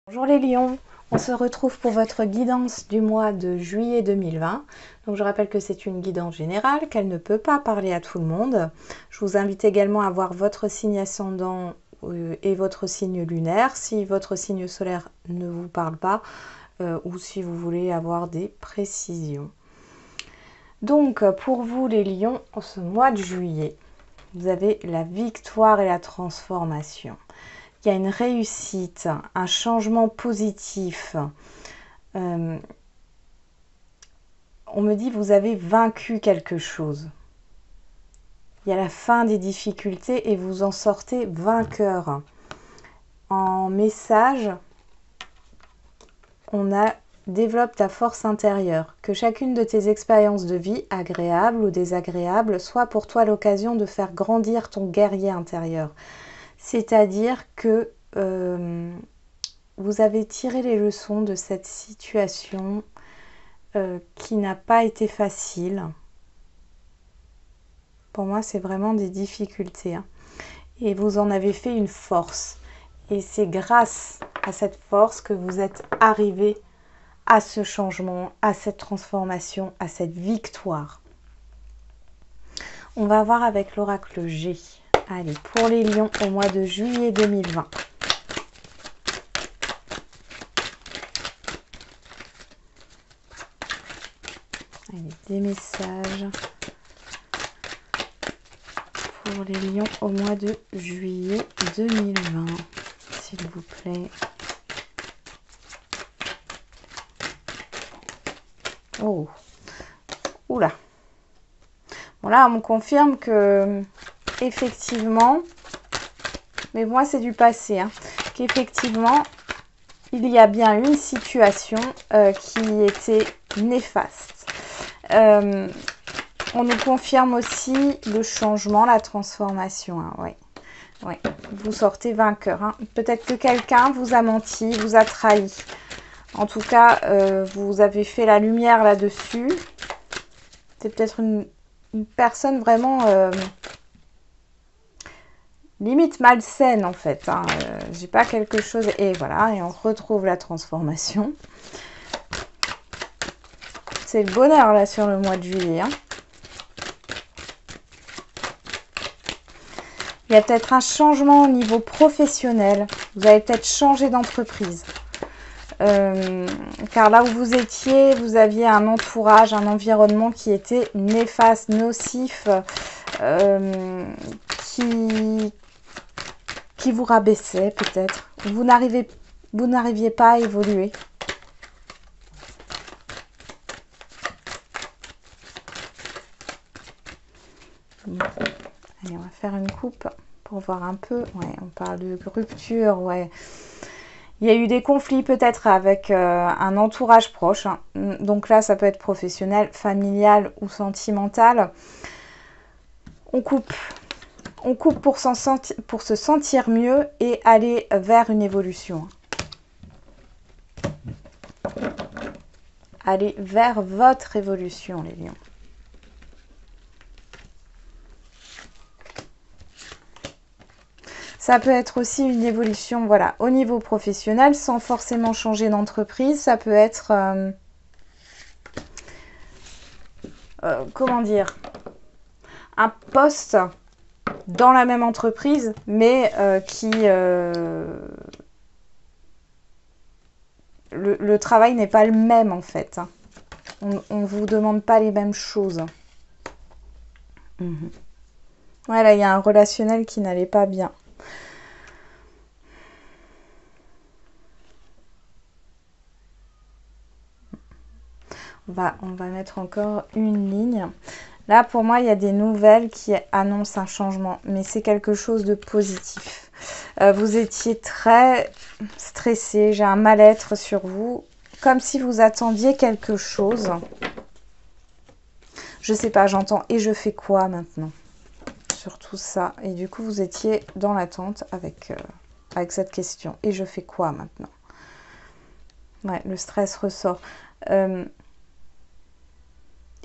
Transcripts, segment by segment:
Bonjour les lions, on se retrouve pour votre guidance du mois de juillet 2020. Donc je rappelle que c'est une guidance générale, qu'elle ne peut pas parler à tout le monde. Je vous invite également à voir votre signe ascendant et votre signe lunaire, si votre signe solaire ne vous parle pas ou si vous voulez avoir des précisions. Donc pour vous les lions, en ce mois de juillet, vous avez la victoire et la transformation. Il y a une réussite, un changement positif. On me dit vous avez vaincu quelque chose. Il y a la fin des difficultés et vous en sortez vainqueur. En message, on a développe ta force intérieure. Que chacune de tes expériences de vie, agréables ou désagréables, soit pour toi l'occasion de faire grandir ton guerrier intérieur. C'est-à-dire que vous avez tiré les leçons de cette situation qui n'a pas été facile. Pour moi, c'est vraiment des difficultés. Hein. Et vous en avez fait une force. Et c'est grâce à cette force que vous êtes arrivé à ce changement, à cette transformation, à cette victoire. On va voir avec l'oracle G. Allez, pour les lions au mois de juillet 2020. Allez, des messages pour les lions au mois de juillet 2020, s'il vous plaît. Oh, oula. Bon là, on me confirme que effectivement, mais moi c'est du passé, hein, qu'effectivement il y a bien une situation qui était néfaste. On nous confirme aussi le changement, la transformation. Hein, ouais. Ouais. Vous sortez vainqueur. Hein. Peut-être que quelqu'un vous a menti, vous a trahi. En tout cas, vous avez fait la lumière là-dessus. C'est peut-être une personne vraiment limite malsaine en fait. Hein. J'ai pas quelque chose. Et voilà, et on retrouve la transformation. C'est le bonheur là sur le mois de juillet. Hein. Il y a peut-être un changement au niveau professionnel. Vous avez peut-être changé d'entreprise. Car là où vous étiez, vous aviez un entourage, un environnement qui était néfaste, nocif, qui vous rabaissait peut-être. Vous n'arriviez pas à évoluer. Bon. Allez, on va faire une coupe pour voir un peu. Ouais, on parle de rupture, ouais. Il y a eu des conflits peut-être avec un entourage proche. Hein. Donc là, ça peut être professionnel, familial ou sentimental. On coupe. On coupe pour se sentir mieux et aller vers une évolution. Aller vers votre évolution, les lions. Ça peut être aussi une évolution, voilà, au niveau professionnel, sans forcément changer d'entreprise. Ça peut être, comment dire, un poste dans la même entreprise, mais le travail n'est pas le même en fait. Hein. On ne vous demande pas les mêmes choses. Voilà, il y a un relationnel qui n'allait pas bien. On va mettre encore une ligne. Là, pour moi, il y a des nouvelles qui annoncent un changement, mais c'est quelque chose de positif. Vous étiez très stressé, j'ai un mal-être sur vous, comme si vous attendiez quelque chose. Je sais pas, j'entends « et je fais quoi maintenant ?» sur tout ça. Et du coup, vous étiez dans l'attente avec cette question. « Et je fais quoi maintenant ?» Ouais, le stress ressort.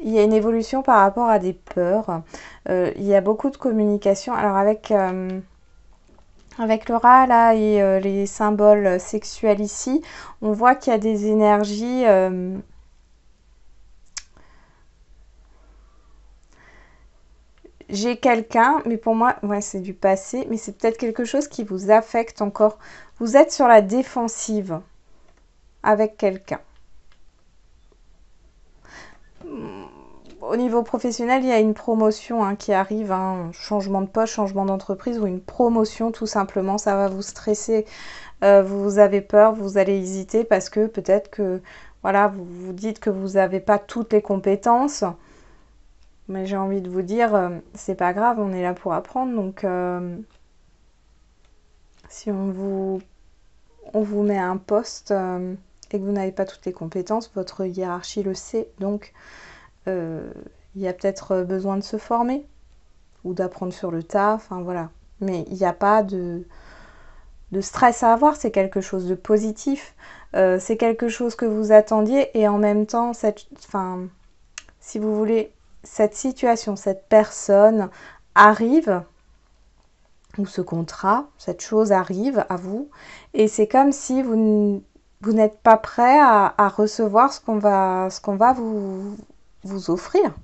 Il y a une évolution par rapport à des peurs. Il y a beaucoup de communication. Alors avec Avec le rat là et les symboles sexuels ici, on voit qu'il y a des énergies... J'ai quelqu'un, mais pour moi, ouais, c'est du passé, mais c'est peut-être quelque chose qui vous affecte encore. Vous êtes sur la défensive avec quelqu'un. Au niveau professionnel, il y a une promotion hein, qui arrive, un changement de poste, changement d'entreprise ou une promotion tout simplement. Ça va vous stresser, vous avez peur, vous allez hésiter parce que peut-être que voilà, vous vous dites que vous n'avez pas toutes les compétences. Mais j'ai envie de vous dire, c'est pas grave, on est là pour apprendre. Donc, si on vous met à un poste et que vous n'avez pas toutes les compétences, votre hiérarchie le sait. Donc, il y a peut-être besoin de se former ou d'apprendre sur le tas. Enfin, voilà. Mais il n'y a pas de stress à avoir. C'est quelque chose de positif. C'est quelque chose que vous attendiez. Et en même temps, si vous voulez... cette situation, cette personne arrive, ou ce contrat, cette chose arrive à vous, et c'est comme si vous n'êtes pas prêt à recevoir ce qu'on va vous offrir.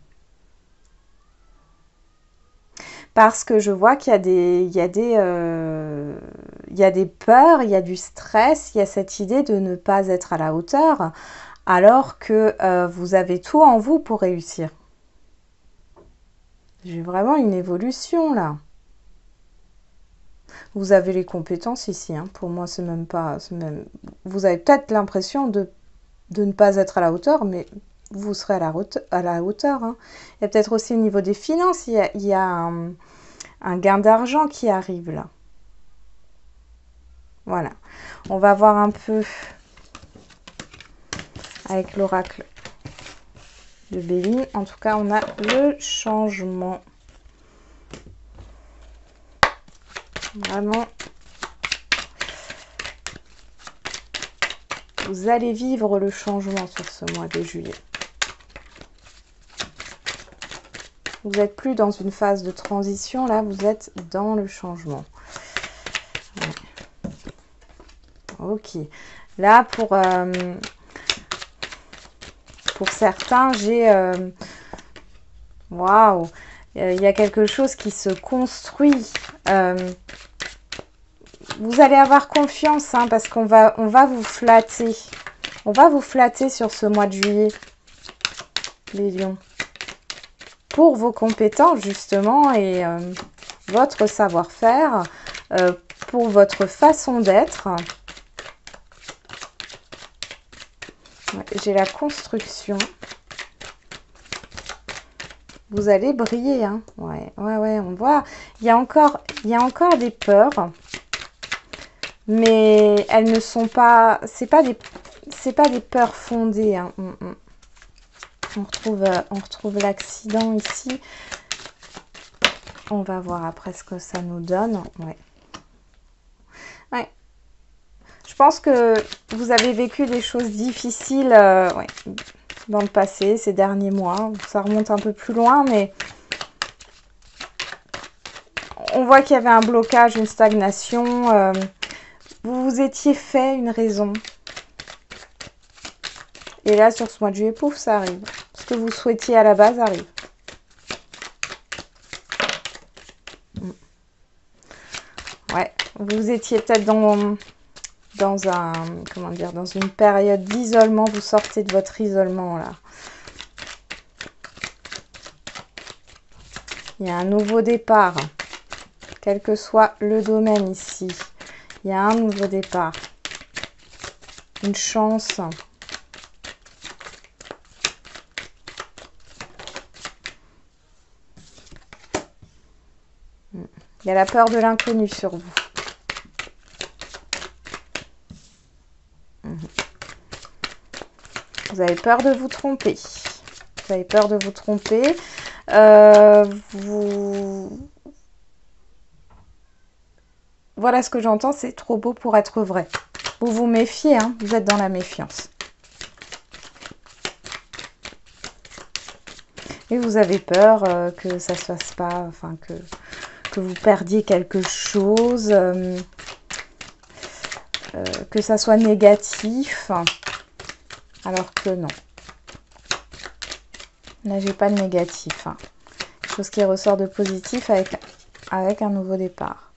Parce que je vois qu'il y a des peurs, il y a du stress, il y a cette idée de ne pas être à la hauteur, alors que vous avez tout en vous pour réussir. J'ai vraiment une évolution là. Vous avez les compétences ici. Hein. Pour moi, c'est même pas... Vous avez peut-être l'impression de ne pas être à la hauteur, mais vous serez à la hauteur. Hein. Il y a peut-être aussi au niveau des finances, il y a un gain d'argent qui arrive là. Voilà. On va voir un peu avec l'oracle de Béline. En tout cas, on a le changement. Vraiment, vous allez vivre le changement sur ce mois de juillet. Vous n'êtes plus dans une phase de transition, là, vous êtes dans le changement. Ouais. Ok. Là, pour certains, j'ai... Waouh! Il y a quelque chose qui se construit. Vous allez avoir confiance, hein, parce qu'on va vous flatter. On va vous flatter sur ce mois de juillet, les lions. Pour vos compétences, justement, et votre savoir-faire, pour votre façon d'être. Ouais, j'ai la construction. Vous allez briller, hein. Ouais, on voit. Il y a encore des peurs. Mais elles ne sont pas... C'est pas des peurs fondées. Hein. On retrouve l'accident ici. On va voir après ce que ça nous donne. Ouais. Ouais. Je pense que vous avez vécu des choses difficiles ouais, dans le passé, ces derniers mois. Ça remonte un peu plus loin, mais... On voit qu'il y avait un blocage, une stagnation... vous vous étiez fait une raison. Et là, sur ce mois de juillet, pouf, ça arrive. Ce que vous souhaitiez à la base arrive. Ouais, vous étiez peut-être dans une période d'isolement. Vous sortez de votre isolement, là. Il y a un nouveau départ. Quel que soit le domaine ici. Il y a un nouveau départ. Une chance. Il y a la peur de l'inconnu sur vous. Vous avez peur de vous tromper. Vous avez peur de vous tromper. Voilà ce que j'entends, c'est trop beau pour être vrai. Vous vous méfiez, hein, vous êtes dans la méfiance. Et vous avez peur que ça se fasse pas, enfin que que vous perdiez quelque chose, que ça soit négatif, alors que non. Là, j'ai pas de négatif. Quelque chose qui ressort de positif avec un nouveau départ.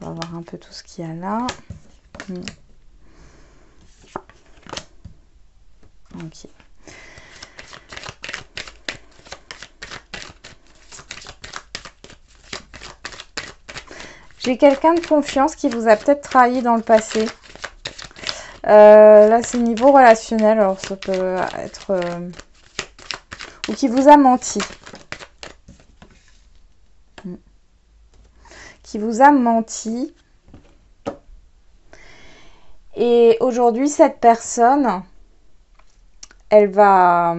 On va voir un peu tout ce qu'il y a là. Ok. J'ai quelqu'un de confiance qui vous a peut-être trahi dans le passé. Là, c'est niveau relationnel. Alors, ça peut être... ou qui vous a menti. Qui vous a menti. Et aujourd'hui, cette personne, elle va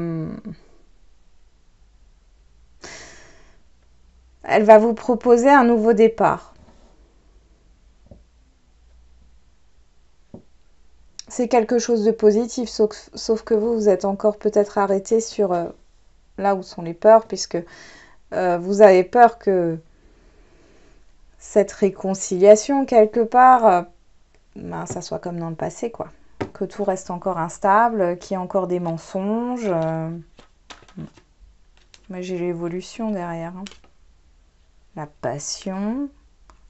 vous proposer un nouveau départ. C'est quelque chose de positif, sauf que vous êtes encore peut-être arrêté sur là où sont les peurs, puisque vous avez peur que cette réconciliation, quelque part, ça soit comme dans le passé, quoi. Que tout reste encore instable, qu'il y ait encore des mensonges. Moi, j'ai l'évolution derrière. La passion.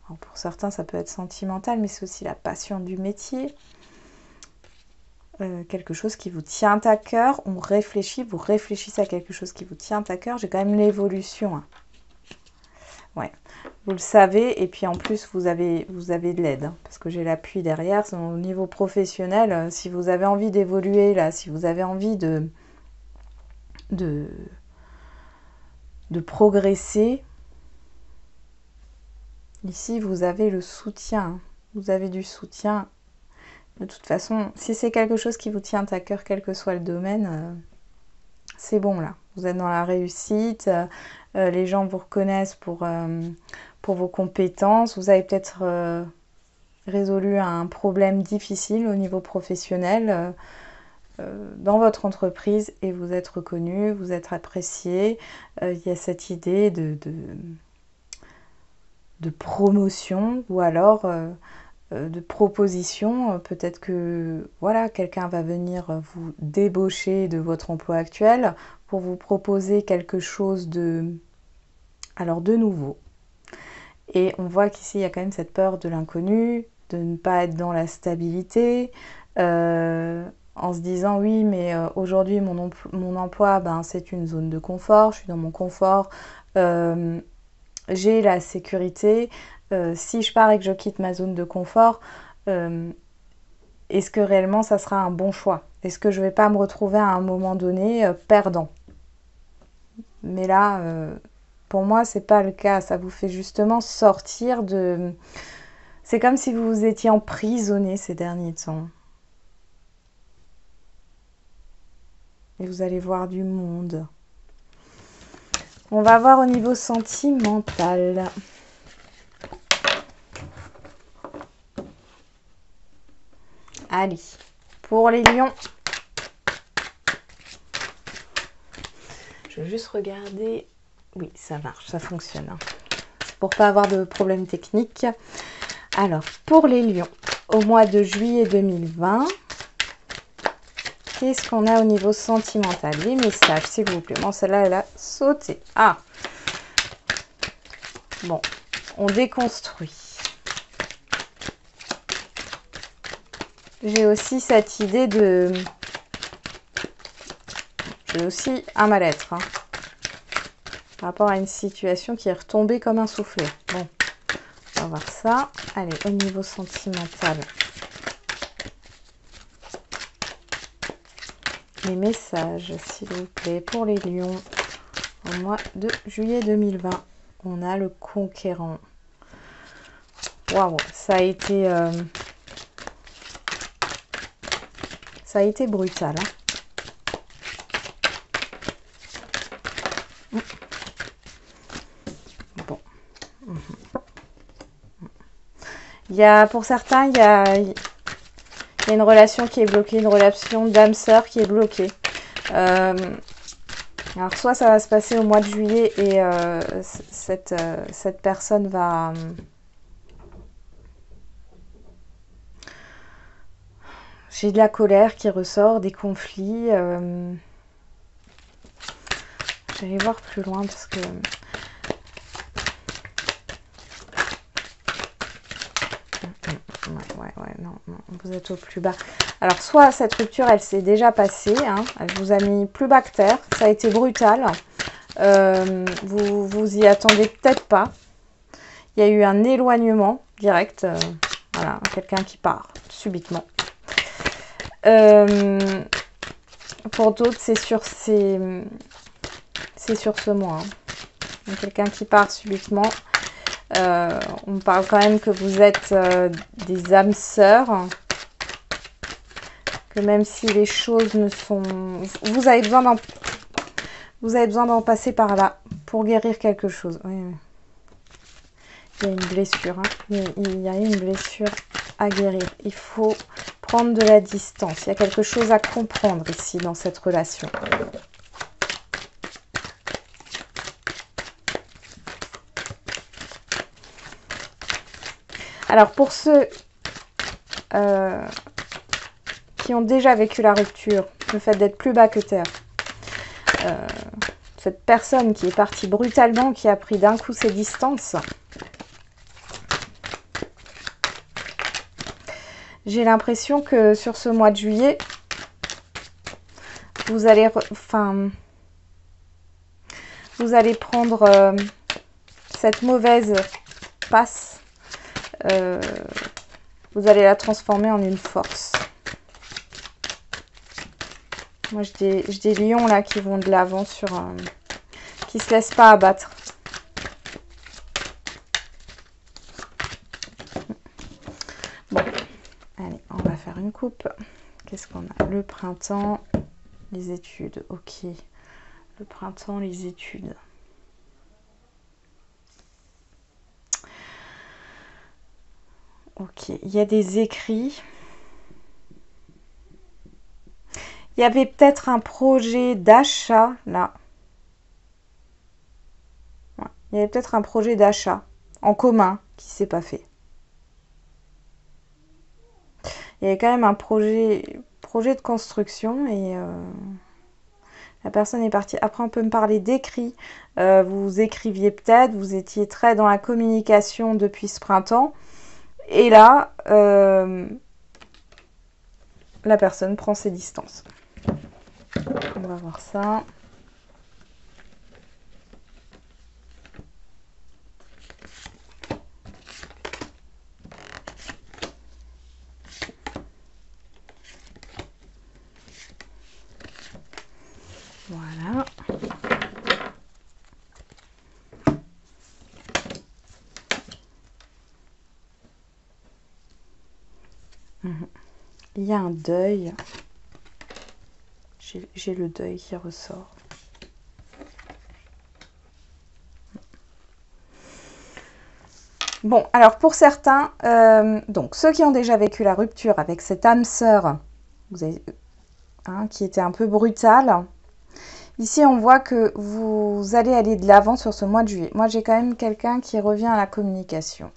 Alors, pour certains, ça peut être sentimental, mais c'est aussi la passion du métier. Quelque chose qui vous tient à cœur. On réfléchit, vous réfléchissez à quelque chose qui vous tient à cœur. J'ai quand même l'évolution. Ouais, vous le savez. Et puis en plus, vous avez de l'aide. Parce que j'ai l'appui derrière. Au niveau professionnel, si vous avez envie d'évoluer, là, si vous avez envie de progresser, ici, vous avez le soutien. Vous avez du soutien. De toute façon, si c'est quelque chose qui vous tient à cœur, quel que soit le domaine, c'est bon là. Vous êtes dans la réussite, les gens vous reconnaissent pour vos compétences. Vous avez peut-être résolu un problème difficile au niveau professionnel dans votre entreprise et vous êtes reconnu, vous êtes apprécié. Il y a cette idée de promotion ou alors... de propositions, peut-être que voilà, quelqu'un va venir vous débaucher de votre emploi actuel pour vous proposer quelque chose de nouveau. Et on voit qu'ici il y a quand même cette peur de l'inconnu, de ne pas être dans la stabilité, en se disant oui mais aujourd'hui mon emploi c'est une zone de confort, je suis dans mon confort, j'ai la sécurité. Si je pars et que je quitte ma zone de confort, est-ce que réellement ça sera un bon choix? Est-ce que je ne vais pas me retrouver à un moment donné perdant? Mais là, pour moi, c'est pas le cas. Ça vous fait justement sortir de... C'est comme si vous vous étiez emprisonné ces derniers temps. Et vous allez voir du monde. On va voir au niveau sentimental. Allez, pour les lions. Je vais juste regarder. Oui, ça marche, ça fonctionne. C'est pour pas avoir de problème technique. Alors, pour les lions, au mois de juillet 2020, qu'est-ce qu'on a au niveau sentimental? Les messages, s'il vous plaît. Bon, celle-là, elle a sauté. Ah! Bon, on déconstruit. J'ai aussi cette idée de... J'ai aussi un mal-être. Par rapport à une situation qui est retombée comme un soufflet. Bon, on va voir ça. Allez, au niveau sentimental. Les messages, s'il vous plaît, pour les lions. Au mois de juillet 2020, on a le conquérant. Waouh, ça a été brutal. Bon. Il y a, pour certains, il y a une relation qui est bloquée, une relation d'âme-sœur qui est bloquée. Alors, soit ça va se passer au mois de juillet et cette personne va... J'ai de la colère qui ressort, des conflits. J'allais voir plus loin parce que... Ouais, non, vous êtes au plus bas. Alors, soit cette rupture, elle s'est déjà passée, hein, elle vous a mis plus bas que terre, ça a été brutal. Vous y attendez peut-être pas. Il y a eu un éloignement direct, voilà, quelqu'un qui part subitement. Pour d'autres, c'est sur ce mois. Hein. Quelqu'un qui part subitement. On parle quand même que vous êtes des âmes sœurs. Que même si les choses ne sont... Vous avez besoin d'en passer par là pour guérir quelque chose. Oui, oui. Il y a une blessure. Hein. Il y a une blessure à guérir. Il faut prendre de la distance. Il y a quelque chose à comprendre ici dans cette relation. Alors pour ceux qui ont déjà vécu la rupture, le fait d'être plus bas que terre, cette personne qui est partie brutalement, qui a pris d'un coup ses distances, j'ai l'impression que sur ce mois de juillet, vous allez, vous allez prendre cette mauvaise passe, vous allez la transformer en une force. Moi, j'ai des lions là qui vont de l'avant sur qui se laissent pas abattre. Bon, allez, on va faire une coupe. Qu'est-ce qu'on a? Le printemps, les études. Ok, le printemps, les études. Ok, il y a des écrits. Il y avait peut-être un projet d'achat, là. Ouais. Il y avait peut-être un projet d'achat en commun qui ne s'est pas fait. Il y avait quand même un projet de construction et la personne est partie. Après, on peut me parler d'écrits. Vous écriviez peut-être, vous étiez très dans la communication depuis ce printemps. Et là, la personne prend ses distances. On va voir ça. Voilà. Il y a un deuil. J'ai le deuil qui ressort. Bon, alors pour certains, donc ceux qui ont déjà vécu la rupture avec cette âme sœur, qui était un peu brutale, ici on voit que vous allez aller de l'avant sur ce mois de juillet. Moi j'ai quand même quelqu'un qui revient à la communication.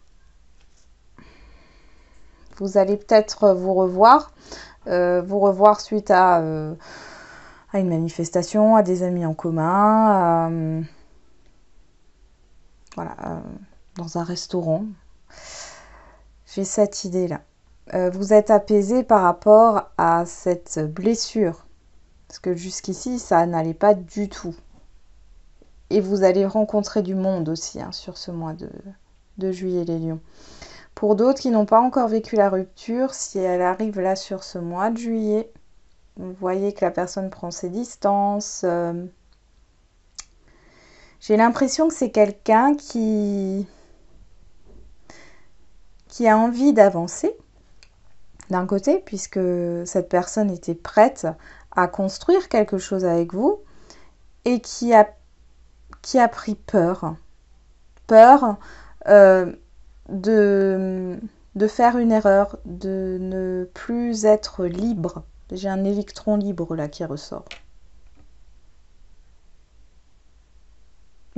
Vous allez peut-être vous revoir suite à une manifestation, à des amis en commun, voilà, dans un restaurant. J'ai cette idée-là. Vous êtes apaisé par rapport à cette blessure. Parce que jusqu'ici, ça n'allait pas du tout. Et vous allez rencontrer du monde aussi sur ce mois de juillet, les lions. Pour d'autres qui n'ont pas encore vécu la rupture, si elle arrive là sur ce mois de juillet, vous voyez que la personne prend ses distances. J'ai l'impression que c'est quelqu'un qui a envie d'avancer, d'un côté, puisque cette personne était prête à construire quelque chose avec vous, et qui a pris peur. Peur de faire une erreur, de ne plus être libre. J'ai un électron libre là qui ressort.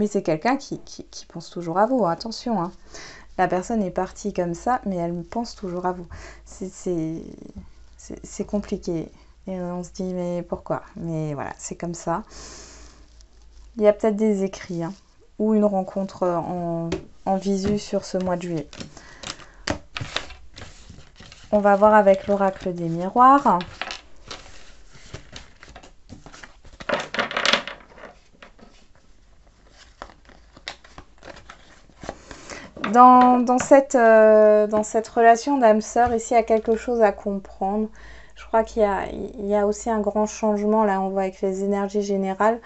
Mais c'est quelqu'un qui pense toujours à vous, attention, hein. La personne est partie comme ça, mais elle pense toujours à vous. C'est compliqué. Et on se dit, mais pourquoi? Mais voilà, c'est comme ça. Il y a peut-être des écrits, hein, ou une rencontre en visu sur ce mois de juillet. On va voir avec l'oracle des miroirs. Dans cette relation d'âme-sœur, ici, il y a quelque chose à comprendre. Je crois qu'il y a aussi un grand changement, là, on voit avec les énergies générales,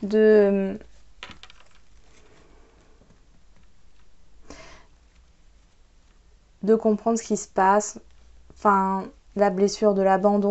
de comprendre ce qui se passe. Enfin, la blessure de l'abandon